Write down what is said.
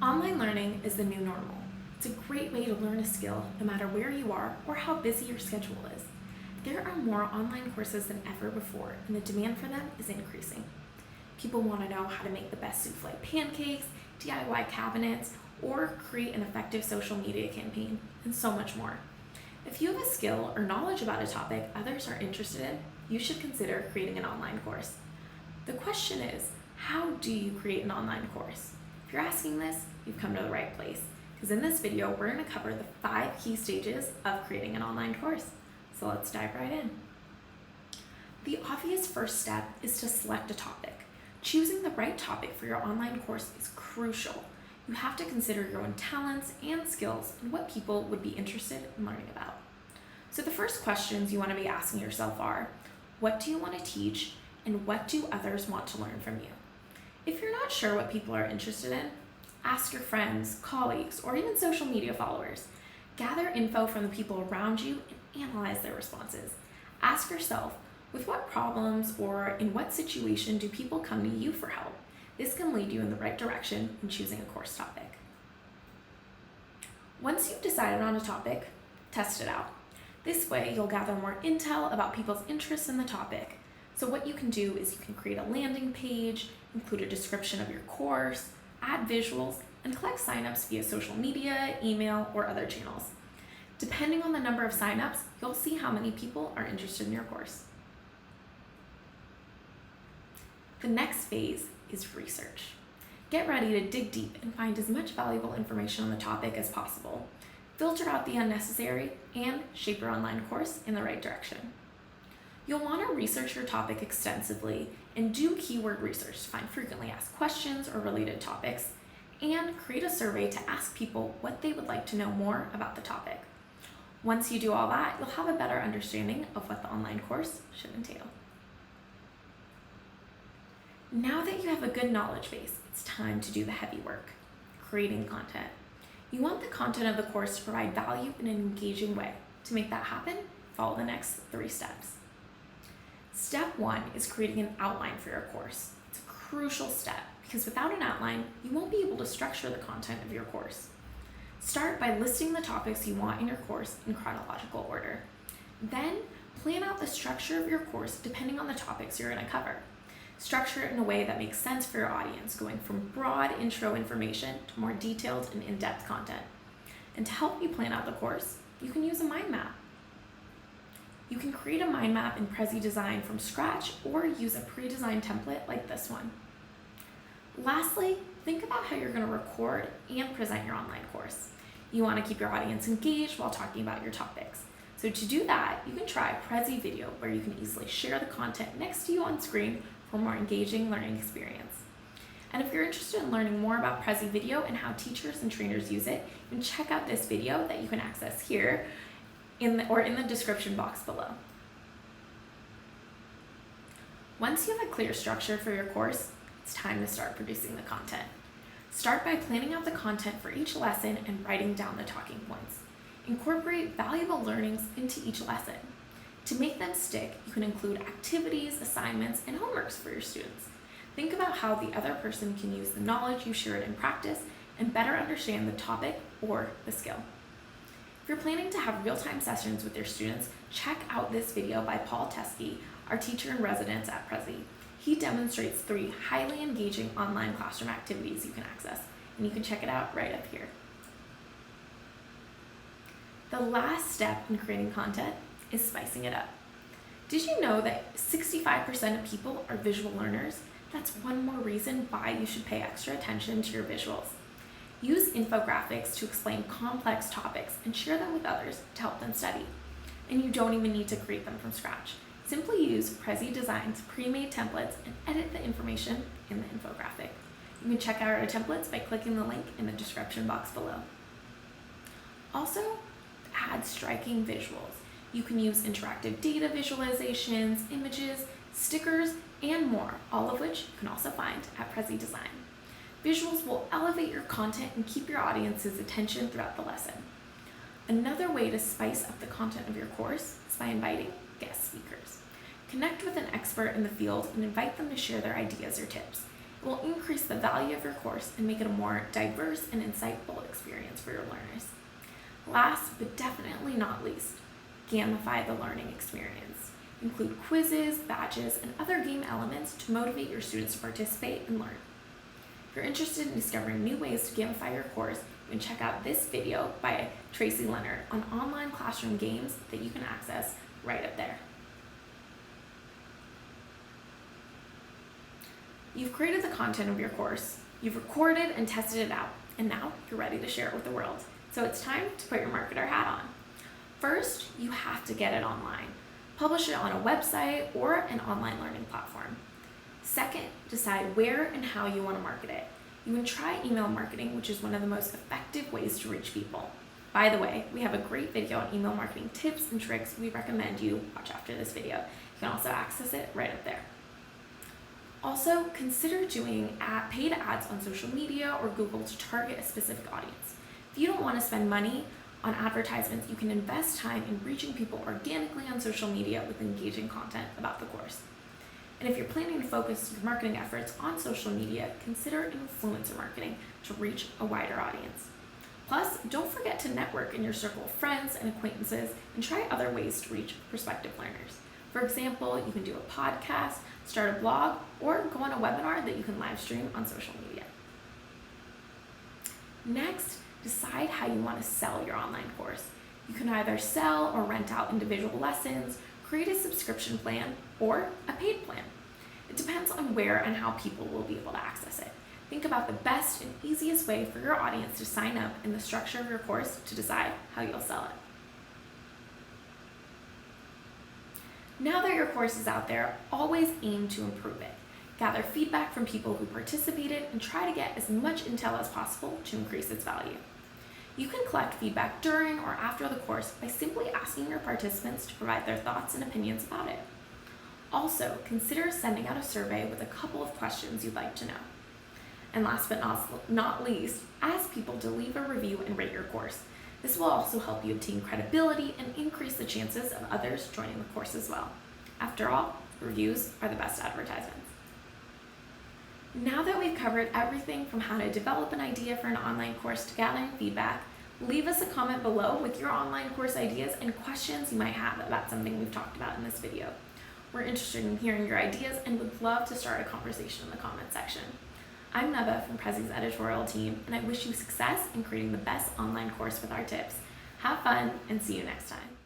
Online learning is the new normal. It's a great way to learn a skill no matter where you are or how busy your schedule is. There are more online courses than ever before, and the demand for them is increasing. People want to know how to make the best souffle pancakes, DIY cabinets, or create an effective social media campaign, and so much more. If you have a skill or knowledge about a topic others are interested in, you should consider creating an online course. The question is, how do you create an online course? If you're asking this, you've come to the right place, because in this video, we're going to cover the 5 key stages of creating an online course. So let's dive right in. The obvious first step is to select a topic. Choosing the right topic for your online course is crucial. You have to consider your own talents and skills and what people would be interested in learning about. So the first questions you want to be asking yourself are, what do you want to teach, and what do others want to learn from you? If you're not sure what people are interested in, ask your friends, colleagues, or even social media followers. Gather info from the people around you and analyze their responses. Ask yourself, with what problems or in what situation do people come to you for help? This can lead you in the right direction in choosing a course topic. Once you've decided on a topic, test it out. This way, you'll gather more intel about people's interests in the topic. So what you can do is you can create a landing page, include a description of your course, add visuals, and collect signups via social media, email, or other channels. Depending on the number of signups, you'll see how many people are interested in your course. The next phase is research. Get ready to dig deep and find as much valuable information on the topic as possible. Filter out the unnecessary and shape your online course in the right direction. You'll want to research your topic extensively and do keyword research to find frequently asked questions or related topics, and create a survey to ask people what they would like to know more about the topic. Once you do all that, you'll have a better understanding of what the online course should entail. Now that you have a good knowledge base, it's time to do the heavy work, creating content. You want the content of the course to provide value in an engaging way. To make that happen, follow the next 3 steps. Step 1 is creating an outline for your course. It's a crucial step because without an outline, you won't be able to structure the content of your course. Start by listing the topics you want in your course in chronological order. Then, plan out the structure of your course depending on the topics you're going to cover. Structure it in a way that makes sense for your audience, going from broad intro information to more detailed and in-depth content. And to help you plan out the course, you can use a mind map. You can create a mind map in Prezi design from scratch or use a pre-designed template like this one. Lastly, think about how you're going to record and present your online course. You want to keep your audience engaged while talking about your topics. So to do that, you can try Prezi Video, where you can easily share the content next to you on screen for a more engaging learning experience. And if you're interested in learning more about Prezi Video and how teachers and trainers use it, you can check out this video that you can access here in the description box below. Once you have a clear structure for your course, it's time to start producing the content. Start by planning out the content for each lesson and writing down the talking points. Incorporate valuable learnings into each lesson. To make them stick, you can include activities, assignments, and homeworks for your students. Think about how the other person can use the knowledge you shared in practice and better understand the topic or the skill. If you're planning to have real-time sessions with your students, check out this video by Paul Teskey, our teacher in residence at Prezi. He demonstrates 3 highly engaging online classroom activities you can access, and you can check it out right up here. The last step in creating content is spicing it up. Did you know that 65% of people are visual learners? That's one more reason why you should pay extra attention to your visuals. Use infographics to explain complex topics and share them with others to help them study. And you don't even need to create them from scratch. Simply use Prezi Design's pre-made templates and edit the information in the infographic. You can check out our templates by clicking the link in the description box below. Also, add striking visuals. You can use interactive data visualizations, images, stickers, and more, all of which you can also find at Prezi Design. Visuals will elevate your content and keep your audience's attention throughout the lesson. Another way to spice up the content of your course is by inviting guest speakers. Connect with an expert in the field and invite them to share their ideas or tips. It will increase the value of your course and make it a more diverse and insightful experience for your learners. Last, but definitely not least, gamify the learning experience. Include quizzes, badges, and other game elements to motivate your students to participate and learn. If you're interested in discovering new ways to gamify your course, you can check out this video by Tracy Leonard on online classroom games that you can access right up there. You've created the content of your course, you've recorded and tested it out, and now you're ready to share it with the world. So it's time to put your marketer hat on. First, you have to get it online. Publish it on a website or an online learning platform. Second, decide where and how you want to market it. You can try email marketing, which is one of the most effective ways to reach people. By the way, we have a great video on email marketing tips and tricks we recommend you watch after this video. You can also access it right up there. Also, consider doing paid ads on social media or Google to target a specific audience. If you don't want to spend money on advertisements, you can invest time in reaching people organically on social media with engaging content about the course. And if you're planning to focus your marketing efforts on social media, consider influencer marketing to reach a wider audience. Plus, don't forget to network in your circle of friends and acquaintances and try other ways to reach prospective learners. For example, you can do a podcast, start a blog, or go on a webinar that you can live stream on social media. Next, decide how you want to sell your online course. You can either sell or rent out individual lessons, create a subscription plan, or a paid plan. It depends on where and how people will be able to access it. Think about the best and easiest way for your audience to sign up in the structure of your course to decide how you'll sell it. Now that your course is out there, always aim to improve it. Gather feedback from people who participated and try to get as much intel as possible to increase its value. You can collect feedback during or after the course by simply asking your participants to provide their thoughts and opinions about it. Also, consider sending out a survey with a couple of questions you'd like to know. And last but not least, ask people to leave a review and rate your course. This will also help you obtain credibility and increase the chances of others joining the course as well. After all, reviews are the best advertisements. Now that we've covered everything from how to develop an idea for an online course to gathering feedback, leave us a comment below with your online course ideas and questions you might have about something we've talked about in this video. We're interested in hearing your ideas and would love to start a conversation in the comment section. I'm Neba from Prezi's editorial team, and I wish you success in creating the best online course with our tips. Have fun and see you next time.